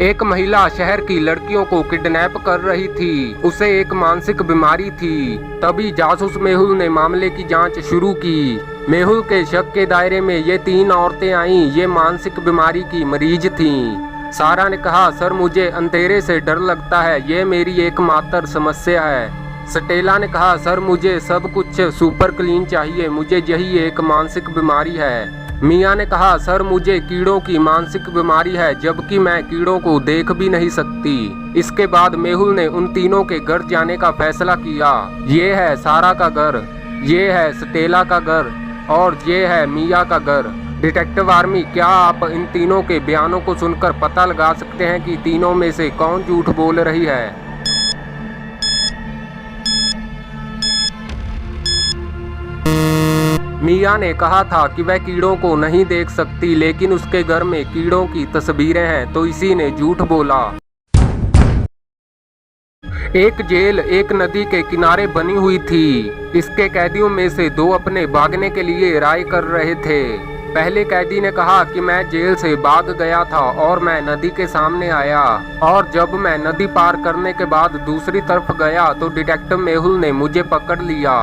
एक महिला शहर की लड़कियों को किडनैप कर रही थी। उसे एक मानसिक बीमारी थी। तभी जासूस मेहुल ने मामले की जांच शुरू की। मेहुल के शक के दायरे में ये 3 औरतें आईं। ये मानसिक बीमारी की मरीज थीं। सारा ने कहा, सर मुझे अंधेरे से डर लगता है, ये मेरी एकमात्र समस्या है। स्टेला ने कहा, सर मुझे सब कुछ सुपर क्लीन चाहिए, मुझे यही एक मानसिक बीमारी है। मिया ने कहा, सर मुझे कीड़ों की मानसिक बीमारी है, जबकि मैं कीड़ों को देख भी नहीं सकती। इसके बाद मेहुल ने उन तीनों के घर जाने का फैसला किया। ये है सारा का घर, ये है स्टेला का घर और ये है मिया का घर। डिटेक्टिव आर्मी, क्या आप इन तीनों के बयानों को सुनकर पता लगा सकते हैं कि तीनों में से कौन झूठ बोल रही है? मिया ने कहा था कि वह कीड़ों को नहीं देख सकती, लेकिन उसके घर में कीड़ों की तस्वीरें हैं, तो इसी ने झूठ बोला। एक जेल एक नदी के किनारे बनी हुई थी। इसके कैदियों में से 2 अपने भागने के लिए राय कर रहे थे। पहले कैदी ने कहा कि मैं जेल से भाग गया था और मैं नदी के सामने आया, और जब मैं नदी पार करने के बाद दूसरी तरफ गया तो डिटेक्टिव मेहुल ने मुझे पकड़ लिया।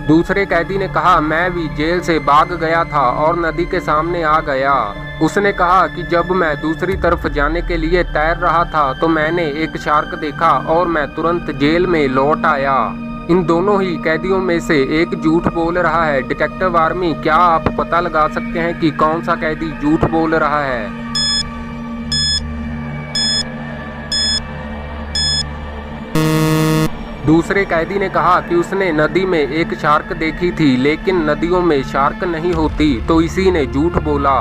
दूसरे कैदी ने कहा, मैं भी जेल से भाग गया था और नदी के सामने आ गया। उसने कहा कि जब मैं दूसरी तरफ जाने के लिए तैर रहा था तो मैंने एक शार्क देखा और मैं तुरंत जेल में लौट आया। इन दोनों ही कैदियों में से एक झूठ बोल रहा है। डिटेक्टिव आर्मी, क्या आप पता लगा सकते हैं कि कौन सा कैदी झूठ बोल रहा है? दूसरे कैदी ने कहा कि उसने नदी में एक शार्क देखी थी, लेकिन नदियों में शार्क नहीं होती, तो इसी ने झूठ बोला।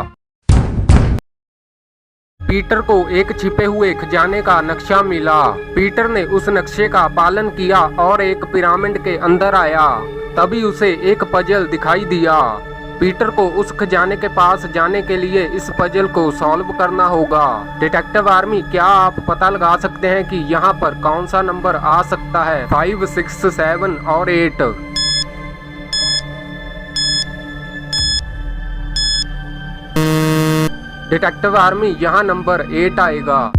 पीटर को एक छिपे हुए खजाने का नक्शा मिला। पीटर ने उस नक्शे का पालन किया और एक पिरामिड के अंदर आया। तभी उसे एक पजल दिखाई दिया। पीटर को उस खजाने के पास जाने के लिए इस पजल को सॉल्व करना होगा। डिटेक्टिव आर्मी, क्या आप पता लगा सकते हैं कि यहाँ पर कौन सा नंबर आ सकता है? 5, 6, 7 और 8। डिटेक्टिव आर्मी, यहाँ नंबर 8 आएगा।